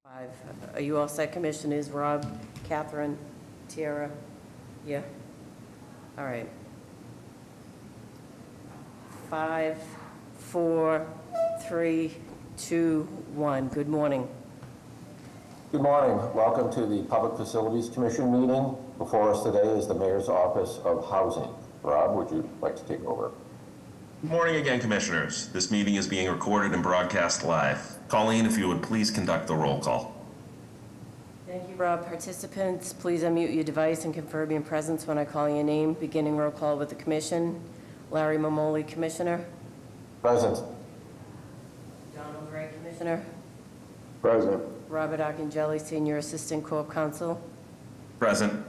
5. Are you all set, Commissioners? Rob, Catherine, Tiara? Yeah? All right. 5, 4, 3, 2, 1. Good morning. Good morning. Welcome to the Public Facilities Commission meeting. Before us today is the Mayor's Office of Housing. Rob, would you like to take over? Good morning again, Commissioners. This meeting is being recorded and broadcast live. Colleen, if you would please conduct the roll call. Thank you, Rob. Participants, please unmute your device and confirm your presence when I call your name. Beginning roll call with the Commission. Larry Mamoli, Commissioner. Present. Donald Gray, Commissioner. Present. Robert Arcangeli, Senior Assistant Corp Counsel. Present.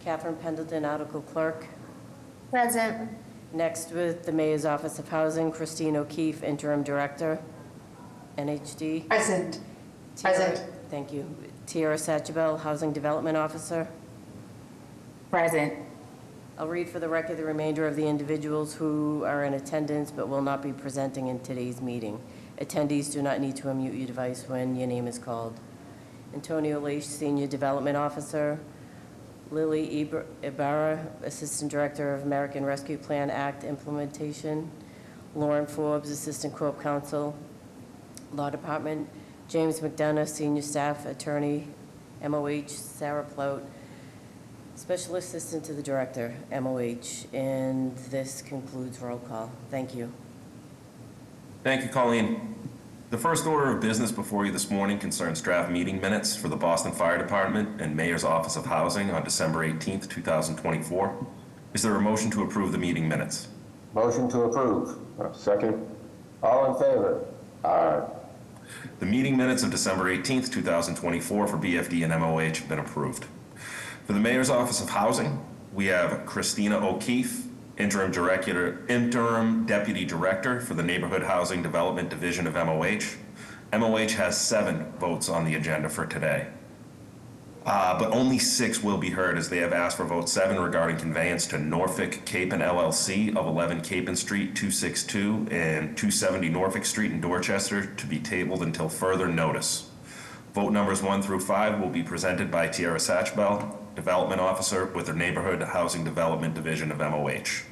Catherine Pendleton, Article Clerk. Present. Next, with the Mayor's Office of Housing, Christine O'Keefe, Interim Director, NHD. Present. Present. Thank you. Tiara Satchebel, Housing Development Officer. Present. I'll read for the record the remainder of the individuals who are in attendance but will not be presenting in today's meeting. Attendees do not need to unmute your device when your name is called. Antonio Leish, Senior Development Officer. Lily Ibarra, Assistant Director of American Rescue Plan Act Implementation. Lauren Forbes, Assistant Corp Counsel, Law Department. James McDonough, Senior Staff Attorney, MOH. Sarah Plout, Special Assistant to the Director, MOH. And this concludes roll call. Thank you. Thank you, Colleen. The first order of business before you this morning concerns draft meeting minutes for the Boston Fire Department and Mayor's Office of Housing on December 18th, 2024. Is there a motion to approve the meeting minutes? Motion to approve. Second. All in favor? Aye. The meeting minutes of December 18th, 2024 for BFD and MOH have been approved. For the Mayor's Office of Housing, we have Christina O'Keefe, Interim Deputy Director for the Neighborhood Housing Development Division of MOH. MOH has 7 votes on the agenda for today. But only 6 will be heard as they have asked for vote 7 regarding conveyance to Norfolk Capon LLC of 11 Capon Street, 262 and 270 Norfolk Street in Dorchester to be tabled until further notice. Vote numbers 1 through 5 will be presented by Tiara Satchebel, Development Officer with the Neighborhood Housing Development Division of MOH.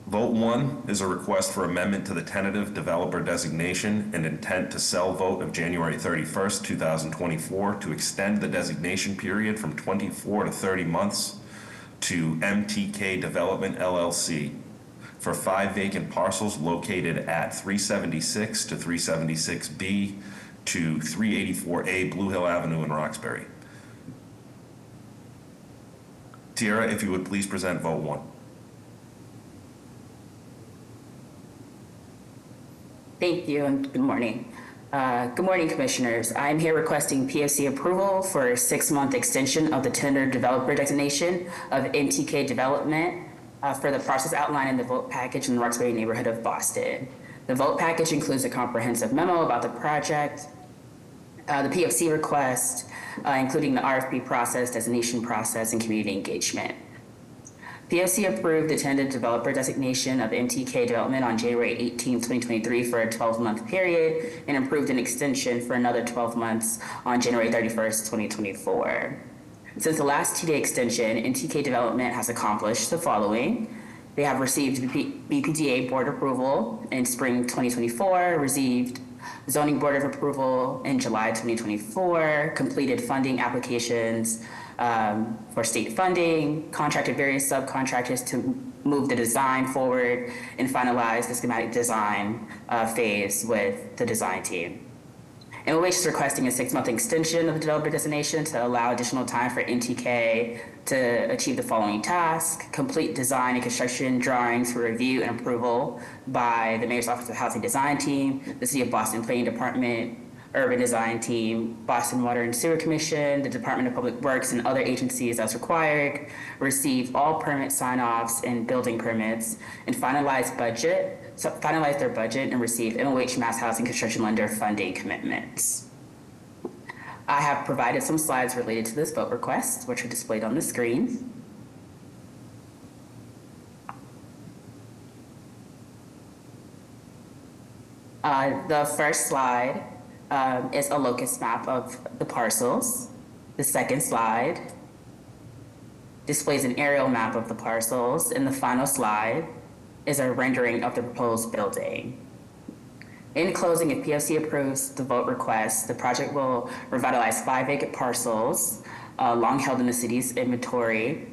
Vote 1 is a request for amendment to the tentative developer designation and intent to sell vote of January 31st, 2024 to extend the designation period from 24 to 30 months to MTK Development LLC for 5 vacant parcels located at 376 to 376B to 384A Blue Hill Avenue in Roxbury. Tiara, if you would please present vote 1. Thank you and good morning. Good morning, Commissioners. I'm here requesting PFC approval for a 6-month extension of the tentative developer designation of NTK Development for the process outlined in the vote package in the Roxbury neighborhood of Boston. The vote package includes a comprehensive memo about the project, the PFC request, including the RFP process, designation process, and community engagement. PFC approved the tentative developer designation of NTK Development on January 18, 2023 for a 12-month period and approved an extension for another 12 months on January 31st, 2024. Since the last 2-day extension, NTK Development has accomplished the following. They have received BPDA board approval in spring 2024, received zoning board of approval in July 2024, completed funding applications for state funding, contracted various subcontractors to move the design forward, and finalized the schematic design phase with the design team. MOH is requesting a 6-month extension of the developer designation to allow additional time for NTK to achieve the following task: complete design and construction drawings for review and approval by the Mayor's Office of Housing Design Team, the City of Boston Planning Department, Urban Design Team, Boston Water and Sewer Commission, the Department of Public Works, and other agencies as required, receive all permit sign-offs and building permits, and finalize their budget and receive MOH Mass Housing Construction Lender funding commitments. I have provided some slides related to this vote request, which are displayed on the screen. The first slide is a locus map of the parcels. The second slide displays an aerial map of the parcels, and the final slide is a rendering of the proposed building. In closing, if POC approves the vote request, the project will revitalize 5 vacant parcels long held in the city's inventory.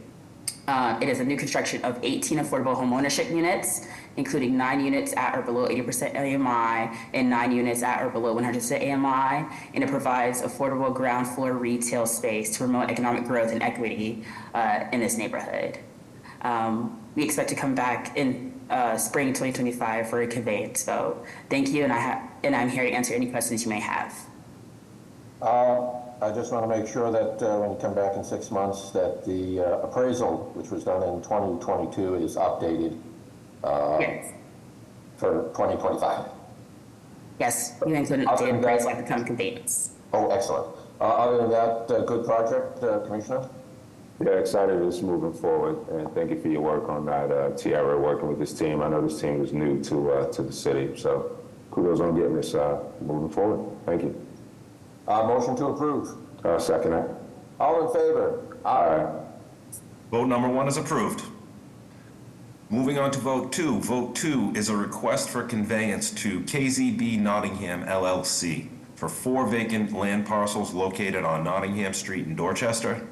It is a new construction of 18 affordable homeownership units, including 9 units at or below 80% AMI and 9 units at or below 100% AMI, and it provides affordable ground floor retail space to promote economic growth and equity in this neighborhood. We expect to come back in spring 2025 for a conveyance vote. Thank you, and I'm here to answer any questions you may have. I just want to make sure that when you come back in 6 months, that the appraisal, which was done in 2022, is updated Yes. for 2025. Yes, you include an updated price at the time of conveyance. Oh, excellent. Other than that, good project, Commissioner? Yeah, excited it's moving forward, and thank you for your work on that, Tiara, working with this team. I know this team was new to the city, so kudos on getting this moving forward. Thank you. Motion to approve. Second that. All in favor? Aye. Vote number 1 is approved. Moving on to vote 2. Vote 2 is a request for conveyance to KZB Nottingham LLC for 4 vacant land parcels located on Nottingham Street in Dorchester.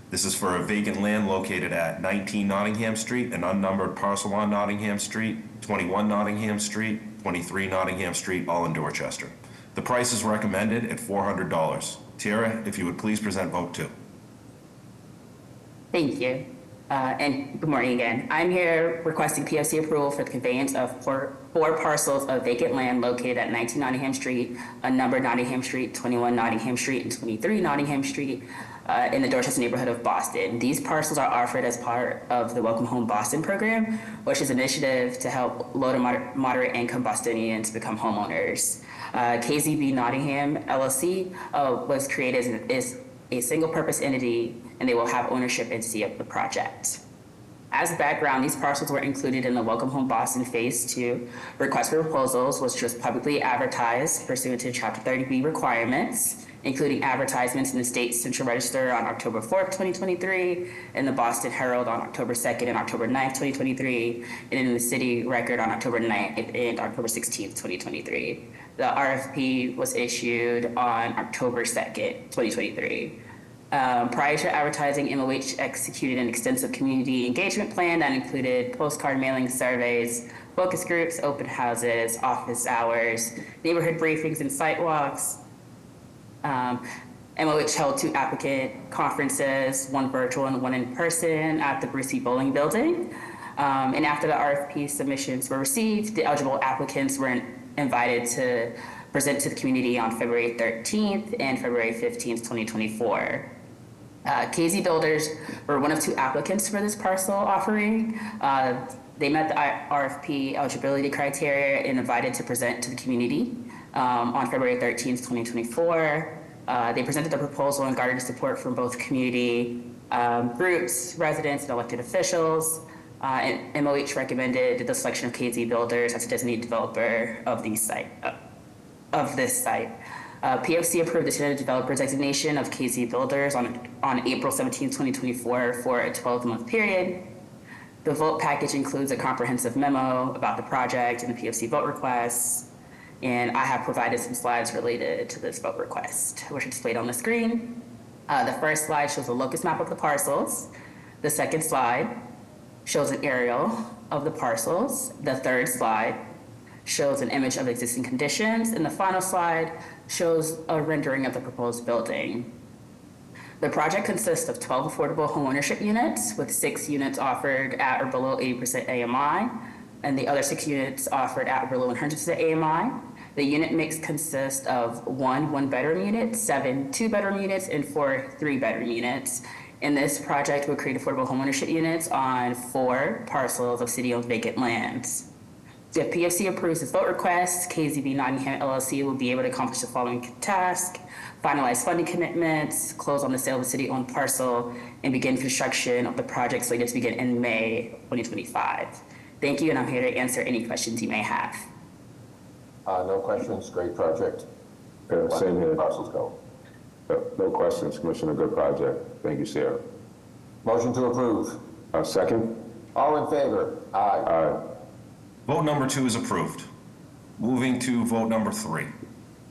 This is for a vacant land located at 19 Nottingham Street, an unnumbered parcel on Nottingham Street, 21 Nottingham Street, 23 Nottingham Street, all in Dorchester. The price is recommended at $400. Tiara, if you would please present vote 2. Thank you. And good morning again. I'm here requesting POC approval for the conveyance of four parcels of vacant land located at 19 Nottingham Street, unnumbered Nottingham Street, 21 Nottingham Street, and 23 Nottingham Street in the Dorchester neighborhood of Boston. These parcels are offered as part of the Welcome Home Boston program, which is an initiative to help low to moderate income Bostonians become homeowners. KZB Nottingham LLC was created as a single purpose entity, and they will have ownership and see of the project. As background, these parcels were included in the Welcome Home Boston Phase 2 request for proposals, which was publicly advertised pursuant to Chapter 30B requirements, including advertisements in the State Central Register on October 4th, 2023, in the Boston Herald on October 2nd and October 9th, 2023, and in the City Record on October 9th and October 16th, 2023. The RFP was issued on October 2nd, 2023. Prior to advertising, MOH executed an extensive community engagement plan that included postcard mailing surveys, focus groups, open houses, office hours, neighborhood briefings, and site walks. MOH held 2 applicant conferences, 1 virtual and 1 in person at the Brucey Bowling Building. And after the RFP submissions were received, the eligible applicants were invited to present to the community on February 13th and February 15th, 2024. KZ Builders were one of 2 applicants for this parcel offering. They met the RFP eligibility criteria and invited to present to the community on February 13th, 2024. They presented the proposal and garnered support from both community groups, residents, and elected officials. And MOH recommended the selection of KZ Builders as a designated developer of this site. PFC approved the tentative developer designation of KZ Builders on April 17, 2024 for a 12-month period. The vote package includes a comprehensive memo about the project and the PFC vote requests, and I have provided some slides related to this vote request, which are displayed on the screen. The first slide shows a locus map of the parcels. The second slide shows an aerial of the parcels. The third slide shows an image of existing conditions, and the final slide shows a rendering of the proposed building. The project consists of 12 affordable homeownership units, with 6 units offered at or below 80% AMI, and the other 6 units offered at or below 100% AMI. The unit mix consists of 1 one-bedroom unit, 7 two-bedroom units, and 4 three-bedroom units. And this project will create affordable homeownership units on 4 parcels of city-owned vacant lands. If PFC approves this vote request, KZB Nottingham LLC will be able to accomplish the following task: finalize funding commitments, close on the sale of the city-owned parcel, and begin construction of the project slated to begin in May 2025. Thank you, and I'm here to answer any questions you may have. No questions. Great project. Same here. Parcels go. No questions, Commissioner. Good project. Thank you, Sierra. Motion to approve. Second? All in favor? Aye. Aye. Vote number 2 is approved. Moving to vote number 3.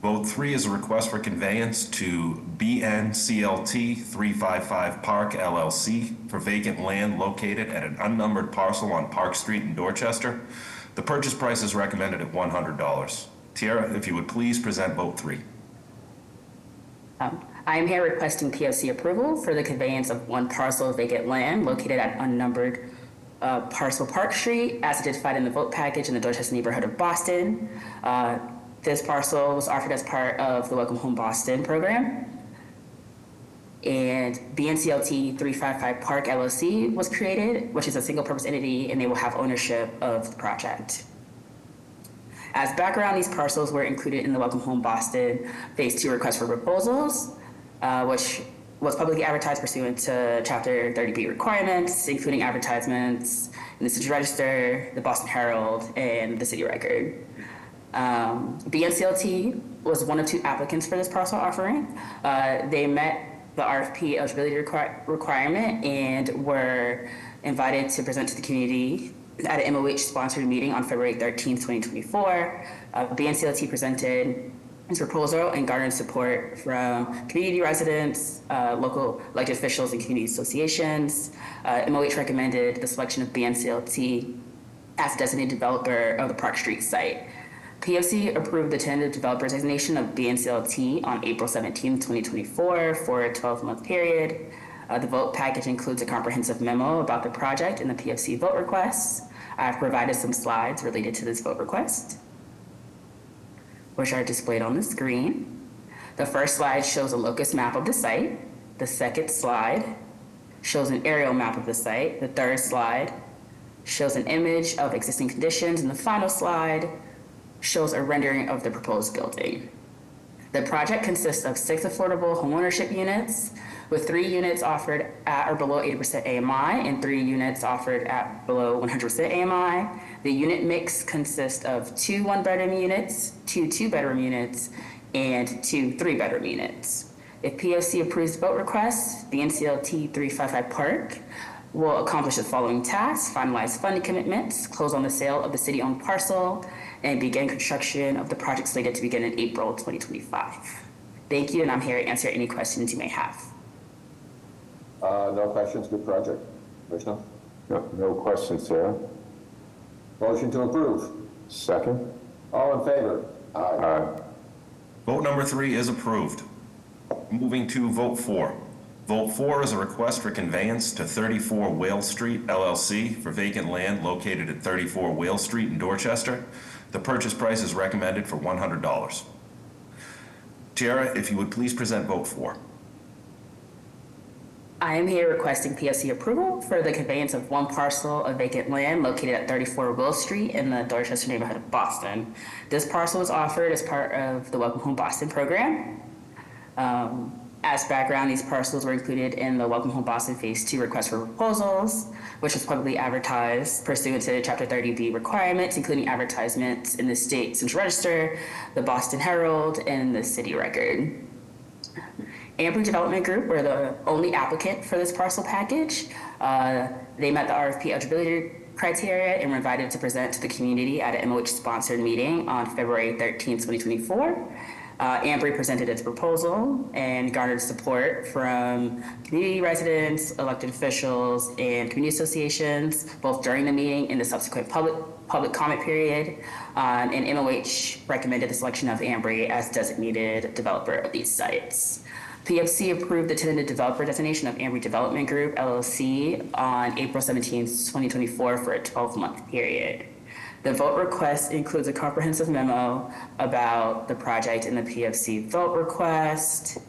Vote 3 is a request for conveyance to BNCLT 355 Park LLC for vacant land located at an unnumbered parcel on Park Street in Dorchester. The purchase price is recommended at $100. Tiara, if you would please present vote 3. I am here requesting POC approval for the conveyance of one parcel of vacant land located at unnumbered parcel Park Street, as identified in the vote package in the Dorchester neighborhood of Boston. This parcel was offered as part of the Welcome Home Boston program. And BNCLT 355 Park LLC was created, which is a single-purpose entity, and they will have ownership of the project. As background, these parcels were included in the Welcome Home Boston Phase 2 request for proposals, which was publicly advertised pursuant to Chapter 30B requirements, including advertisements in the City Register, the Boston Herald, and the City Record. BNCLT was one of 2 applicants for this parcel offering. They met the RFP eligibility requirement and were invited to present to the community at an MOH-sponsored meeting on February 13th, 2024. BNCLT presented its proposal and garnered support from community residents, local elected officials, and community associations. MOH recommended the selection of BNCLT as designated developer of the Park Street site. POC approved the tentative developer designation of BNCLT on April 17, 2024 for a 12-month period. The vote package includes a comprehensive memo about the project and the POC vote requests. I've provided some slides related to this vote request, which are displayed on the screen. The first slide shows a locus map of the site. The second slide shows an aerial map of the site. The third slide shows an image of existing conditions, and the final slide shows a rendering of the proposed building. The project consists of 6 affordable homeownership units, with 3 units offered at or below 80% AMI and 3 units offered at below 100% AMI. The unit mix consists of 2 one-bedroom units, 2 two-bedroom units, and 2 three-bedroom units. If POC approves the vote request, the NCLT 355 Park will accomplish the following tasks: finalize funding commitments, close on the sale of the city-owned parcel, and begin construction of the project slated to begin in April 2025. Thank you, and I'm here to answer any questions you may have. No questions, good project. Commissioner? No questions, Sierra. Motion to approve. Second? All in favor? Aye. Aye. Vote number 3 is approved. Moving to vote 4. Vote 4 is a request for conveyance to 34 Whale Street LLC for vacant land located at 34 Whale Street in Dorchester. The purchase price is recommended for $100. Tiara, if you would please present vote 4. I am here requesting POC approval for the conveyance of one parcel of vacant land located at 34 Will Street in the Dorchester neighborhood of Boston. This parcel was offered as part of the Welcome Home Boston program. As background, these parcels were included in the Welcome Home Boston Phase 2 request for proposals, which was publicly advertised pursuant to Chapter 30B requirements, including advertisements in the State Central Register, the Boston Herald, and the City Record. Ambry Development Group were the only applicant for this parcel package. They met the RFP eligibility criteria and were invited to present to the community at an MOH-sponsored meeting on February 13, 2024. Ambry presented its proposal and garnered support from community residents, elected officials, and community associations, both during the meeting and the subsequent public comment period. And MOH recommended the selection of Ambry as designated developer of these sites. PFC approved the tentative developer designation of Ambry Development Group, LLC, on April 17, 2024 for a 12-month period. The vote request includes a comprehensive memo about the project and the PFC vote request.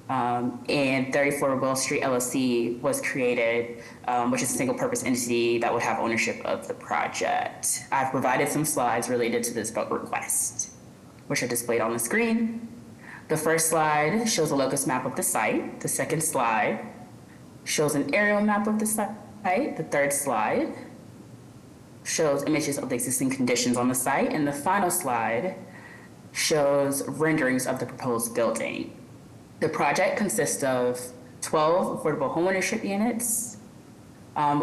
And 34 Will Street LLC was created, which is a single-purpose entity that would have ownership of the project. I've provided some slides related to this vote request, which are displayed on the screen. The first slide shows a locus map of the site. The second slide shows an aerial map of the site. The third slide shows images of the existing conditions on the site. And the final slide shows renderings of the proposed building. The project consists of 12 affordable homeownership units,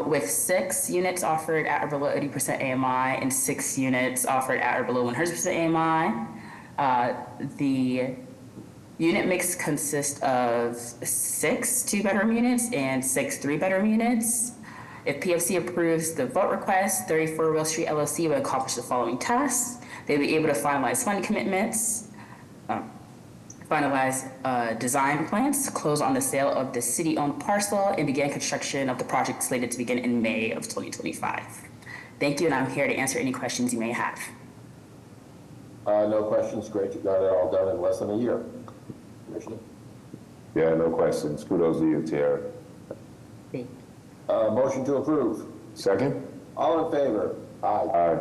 with 6 units offered at or below 80% AMI and 6 units offered at or below 100% AMI. The unit mix consists of 6 2-bedroom units and 6 3-bedroom units. If PFC approves the vote request, 34 Will Street LLC will accomplish the following tasks. They'll be able to finalize fund commitments, finalize design plans, close on the sale of the city-owned parcel, and begin construction of the project slated to begin in May of 2025. Thank you, and I'm here to answer any questions you may have. No questions. Great, you got it all done in less than a year. Commissioner? Yeah, no questions. Kudos to you, Tiara. Thank you. Motion to approve. Second? All in favor? Aye. Aye.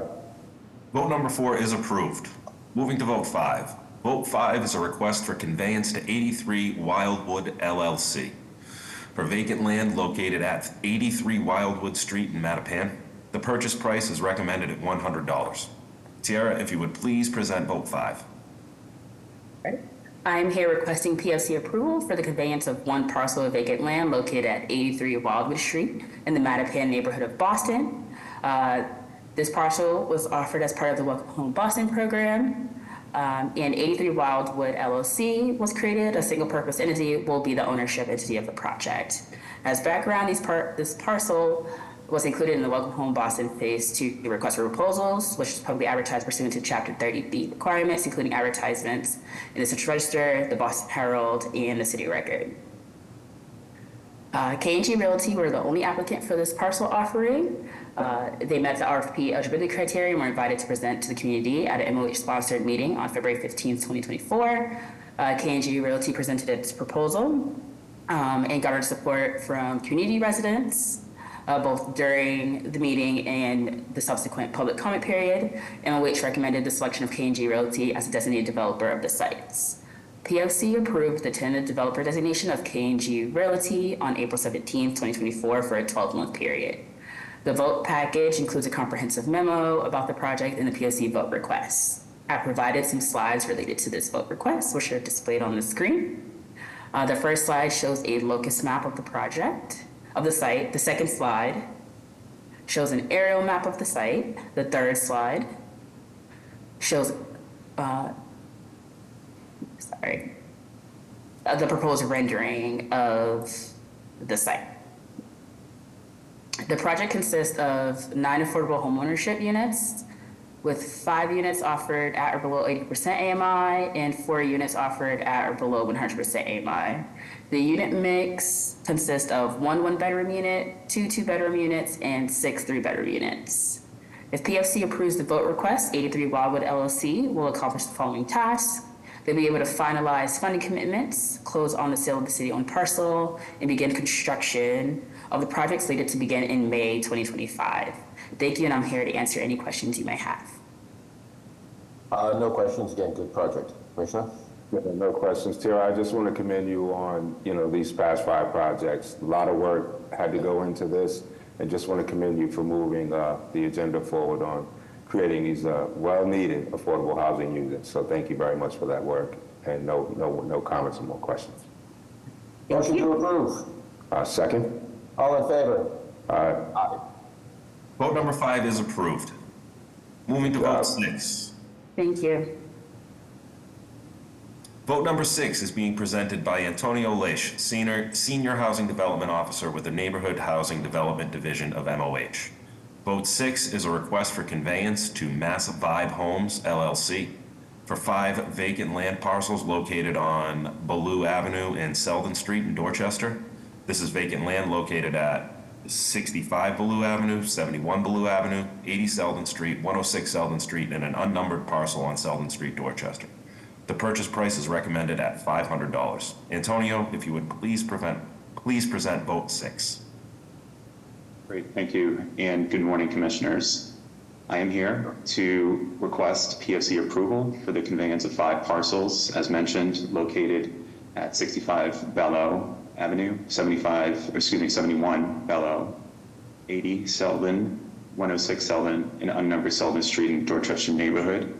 Vote number 4 is approved. Moving to vote 5. Vote 5 is a request for conveyance to 83 Wildwood LLC for vacant land located at 83 Wildwood Street in Mattapan. The purchase price is recommended at $100. Tiara, if you would please present vote 5. I'm here requesting PFC approval for the conveyance of one parcel of vacant land located at 83 Wildwood Street in the Mattapan neighborhood of Boston. This parcel was offered as part of the Welcome Home Boston program. And 83 Wildwood LLC was created. A single-purpose entity will be the ownership entity of the project. As background, this parcel was included in the Welcome Home Boston Phase 2 request for proposals, which is publicly advertised pursuant to Chapter 30B requirements, including advertisements in the Central Register, the Boston Herald, and the City Record. K&G Realty were the only applicant for this parcel offering. They met the RFP eligibility criteria and were invited to present to the community at an MOH-sponsored meeting on February 15, 2024. K&G Realty presented its proposal and garnered support from community residents, both during the meeting and the subsequent public comment period, MOH recommended the selection of K&G Realty as a designated developer of the sites. PFC approved the tentative developer designation of K&G Realty on April 17, 2024 for a 12-month period. The vote package includes a comprehensive memo about the project and the PFC vote request. I provided some slides related to this vote request, which are displayed on the screen. The first slide shows a locus map of the project, of the site. The second slide shows an aerial map of the site. The third slide shows the proposed rendering of the site. The project consists of 9 affordable homeownership units, with 5 units offered at or below 80% AMI and 4 units offered at or below 100% AMI. The unit mix consists of 1 1-bedroom unit, 2 2-bedroom units, and 6 3-bedroom units. If PFC approves the vote request, 83 Wildwood LLC will accomplish the following tasks. They'll be able to finalize funding commitments, close on the sale of the city-owned parcel, and begin construction of the project slated to begin in May 2025. Thank you, and I'm here to answer any questions you may have. No questions. Again, good project. Commissioner? No questions. Tiara, I just want to commend you on, these past 5 projects. A lot of work had to go into this, and just want to commend you for moving the agenda forward on creating these well-needed affordable housing units. So thank you very much for that work, and no comments or more questions. Motion to approve. Second? All in favor? Aye. Aye. Vote number 5 is approved. Moving to vote 6. Thank you. Vote number 6 is being presented by Antonio Leish, Senior Housing Development Officer with the Neighborhood Housing Development Division of MOH. Vote 6 is a request for conveyance to Mass Vibe Homes, LLC, for 5 vacant land parcels located on Ballou Avenue and Selden Street in Dorchester. This is vacant land located at 65 Ballou Avenue, 71 Ballou Avenue, 80 Selden Street, 106 Selden Street, and an unnumbered parcel on Selden Street, Dorchester. The purchase price is recommended at $500. Antonio, if you would please present vote 6. Great, thank you, and good morning, Commissioners. I am here to request PFC approval for the conveyance of 5 parcels, as mentioned, located at 65 Ballou Avenue, 71 Ballou, 80 Selden, 106 Selden, and unnumbered Selden Street in Dorchester neighborhood.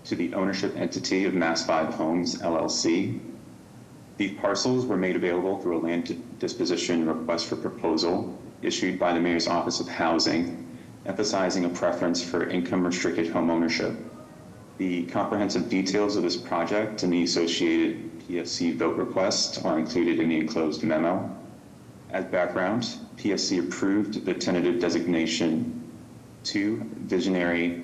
to the ownership entity of Mass 5 Homes LLC. These parcels were made available through a land disposition request for proposal issued by the Mayor's Office of Housing, emphasizing a preference for income-restricted home ownership. The comprehensive details of this project and the associated PSC vote request are included in the enclosed memo. As background, PSC approved the tentative designation to Visionary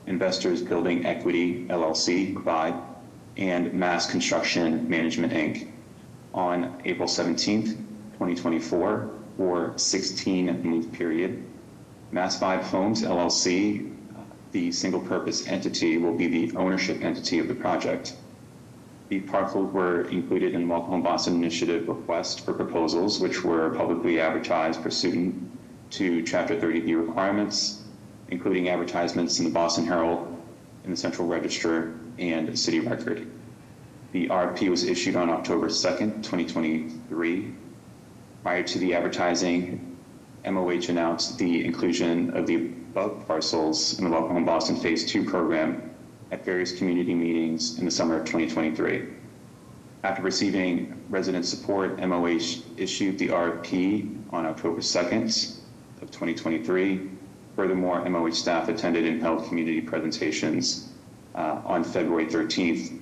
Investors Building Equity LLC, VIBE, and Mass Construction Management, Inc. on April 17th, 2024, for 16-month period. Mass 5 Homes LLC, the single-purpose entity, will be the ownership entity of the project. The parcels were included in the Welcome Home Boston Initiative request for proposals, which were publicly advertised pursuant to Chapter 30B requirements, including advertisements in the Boston Herald, in the Central Register, and City Record. The RFP was issued on October 2nd, 2023. Prior to the advertising, MOH announced the inclusion of the above parcels in the Welcome Home Boston Phase 2 program at various community meetings in the summer of 2023. After receiving resident support, MOH issued the RFP on October 2nd of 2023. Furthermore, MOH staff attended and held community presentations on February 13th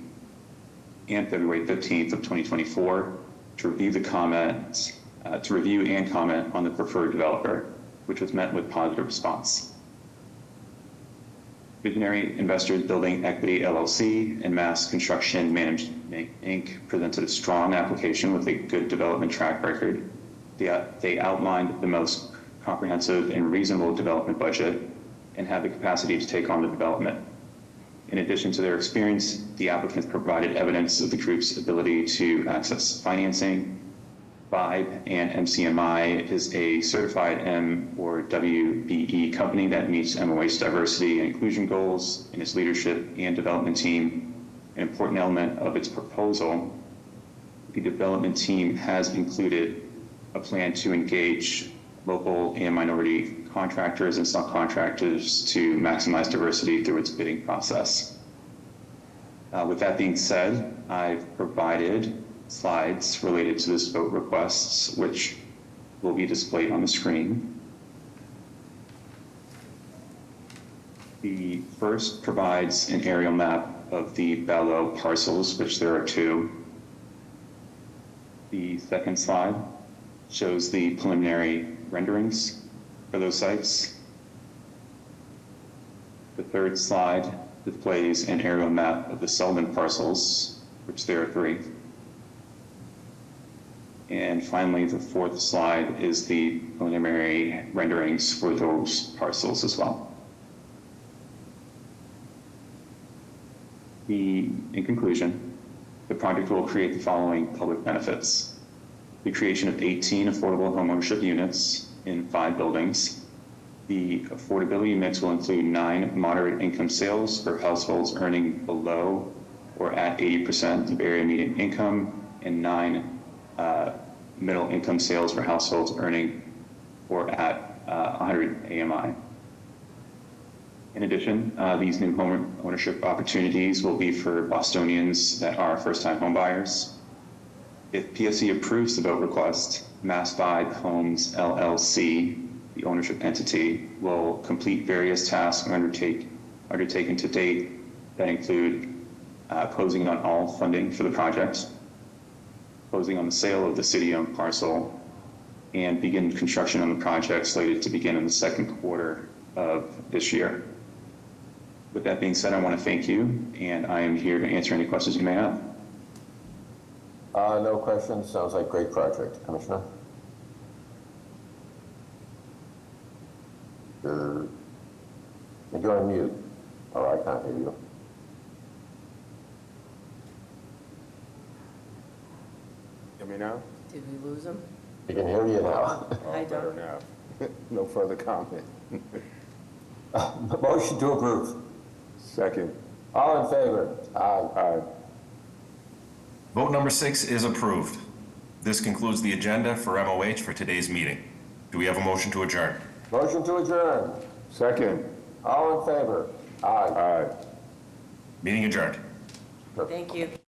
and February 15th of 2024 to review and comment on the preferred developer, which was met with positive response. Visionary Investors Building Equity LLC and Mass Construction Management, Inc. presented a strong application with a good development track record. They outlined the most comprehensive and reasonable development budget and have the capacity to take on the development. In addition to their experience, the applicants provided evidence of the group's ability to access financing. VIBE and MCMI is a certified M or WBE company that meets MOH's diversity and inclusion goals in its leadership and development team. An important element of its proposal, the development team has included a plan to engage local and minority contractors and subcontractors to maximize diversity through its bidding process. With that being said, I've provided slides related to this vote requests, which will be displayed on the screen. The first provides an aerial map of the Ballo parcels, which there are two. The second slide shows the preliminary renderings for those sites. The third slide displays an aerial map of the Selden parcels, which there are three. And finally, the fourth slide is the preliminary renderings for those parcels as well. In conclusion, the project will create the following public benefits: the creation of 18 affordable homeownership units in 5 buildings. The affordability mix will include 9 moderate income sales for households earning below or at 80% of area median income, and 9 middle income sales for households earning or at 100 AMI. In addition, these new home ownership opportunities will be for Bostonians that are first-time home buyers. If PSC approves the vote request, Mass 5 Homes LLC, the ownership entity, will complete various tasks undertaken to date that include closing on all funding for the project, closing on the sale of the city-owned parcel, and begin construction on the project slated to begin in the second quarter of this year. With that being said, I want to thank you, and I am here to answer any questions you may have. No questions. Sounds like a great project. Commissioner? You're on mute. Oh, I can't hear you. Hear me now? Did we lose him? We can hear you now. I Better don't. now. No further comment. Motion to approve. Second. All in favor? Aye. Aye. Vote number 6 is approved. This concludes the agenda for MOH for today's meeting. Do we have a motion to adjourn? Motion to adjourn. Second. All in favor? Aye. Aye. Meeting adjourned. Thank you.